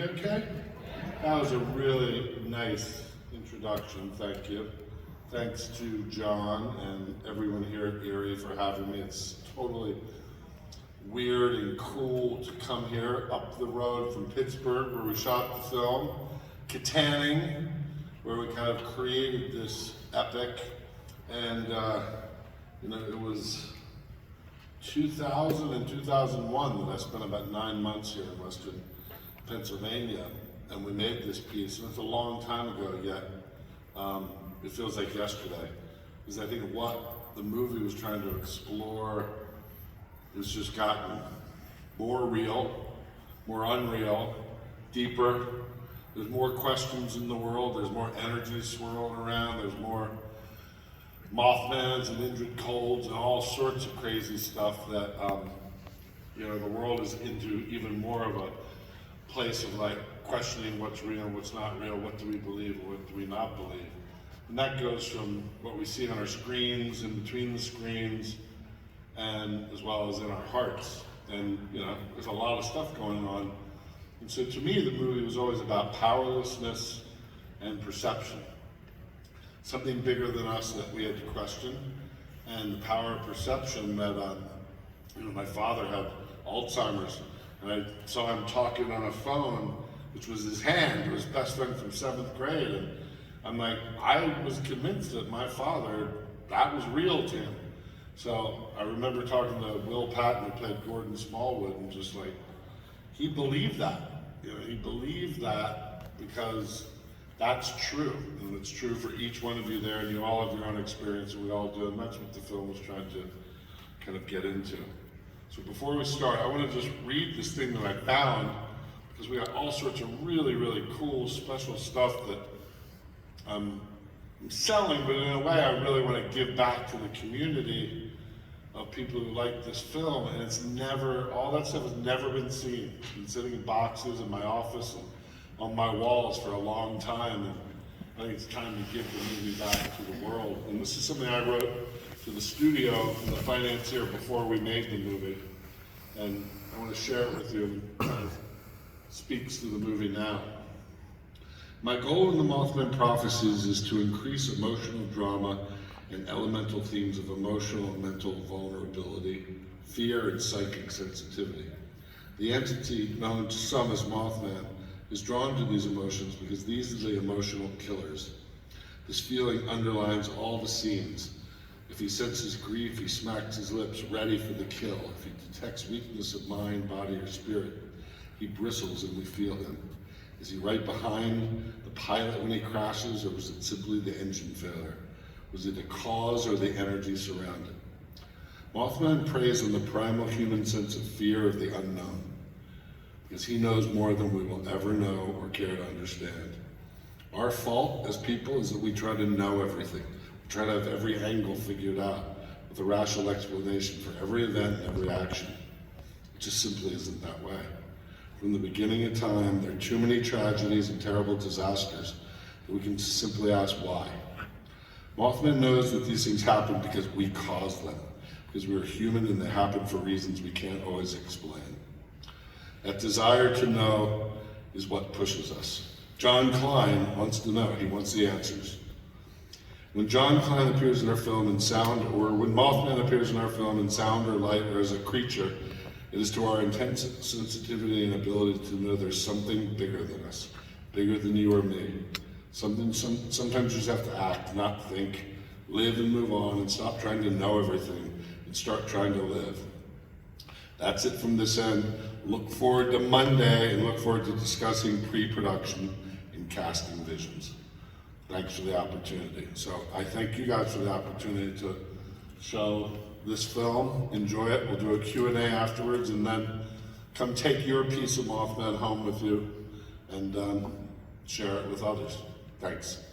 Okay? That was a really nice introduction, thank you. Thanks to John and everyone here at Erie for having me. It's totally weird and cool to come here up the road from Pittsburgh where we shot the film, Katanning, where we kind of created this epic. And it was 2000 and 2001 that I spent about 9 months here in Western Pennsylvania, and we made this piece, and it's a long time ago yet. It feels like yesterday, because I think what the movie was trying to explore has just gotten more real, more unreal, deeper. There's more questions in the world, there's more energy swirling around, there's more Mothmans and Indrid colds and all sorts of crazy stuff that the world is into even more of a place of like questioning what's real, what's not real, what do we believe, what do we not believe. And that goes from what we see on our screens, in between the screens, and as well as in our hearts. And there's a lot of stuff going on. And so to me, the movie was always about powerlessness and perception. Something bigger than us that we had to question, and the power of perception that, my father had Alzheimer's, and I saw him talking on a phone, which was his hand, his best friend from 7th grade, and I'm like, I was convinced that my father, that was real to him. So I remember talking to Will Patton, who played Gordon Smallwood, and just like, he believed that. He believed that because that's true, and it's true for each one of you there, and you all have your own experience, and we all do, and that's what the film was trying to kind of get into. So before we start, I want to just read this thing that I found, because we got all sorts of really, really cool, special stuff that I'm selling, but in a way I really want to give back to the community of people who like this film, and all that stuff has never been seen. It's been sitting in boxes in my office and on my walls for a long time, and I think it's time to give the movie back to the world. And this is something I wrote to the studio and the financier before we made the movie, and I want to share it with you, and it kind of speaks to the movie now. My goal in the Mothman Prophecies is to increase emotional drama and elemental themes of emotional and mental vulnerability, fear, and psychic sensitivity. The entity known to some as Mothman is drawn to these emotions because these are the emotional killers. This feeling underlines all the scenes. If he senses grief, he smacks his lips, ready for the kill. If he detects weakness of mind, body, or spirit, he bristles and we feel him. Is he right behind the pilot when he crashes, or was it simply the engine failure? Was it a cause or the energy surrounding? Mothman preys on the primal human sense of fear of the unknown, because he knows more than we will ever know or care to understand. Our fault as people is that we try to know everything. We try to have every angle figured out with a rational explanation for every event and every action. It just simply isn't that way. From the beginning of time, there are too many tragedies and terrible disasters that we can simply ask why. Mothman knows that these things happen because we caused them, because we're human and they happen for reasons we can't always explain. That desire to know is what pushes us. John Klein wants to know, he wants the answers. When John Klein appears in our film in sound, or when Mothman appears in our film in sound or light or as a creature, it is to our intense sensitivity and ability to know there's something bigger than us, bigger than you or me. Sometimes you just have to act, not think, live and move on, and stop trying to know everything and start trying to live. That's it from this end. Look forward to Monday and look forward to discussing pre-production and casting visions. Thanks for the opportunity. So I thank you guys for the opportunity to show this film. Enjoy it. We'll do a Q&A afterwards, and then come take your piece of Mothman home with you and share it with others. Thanks.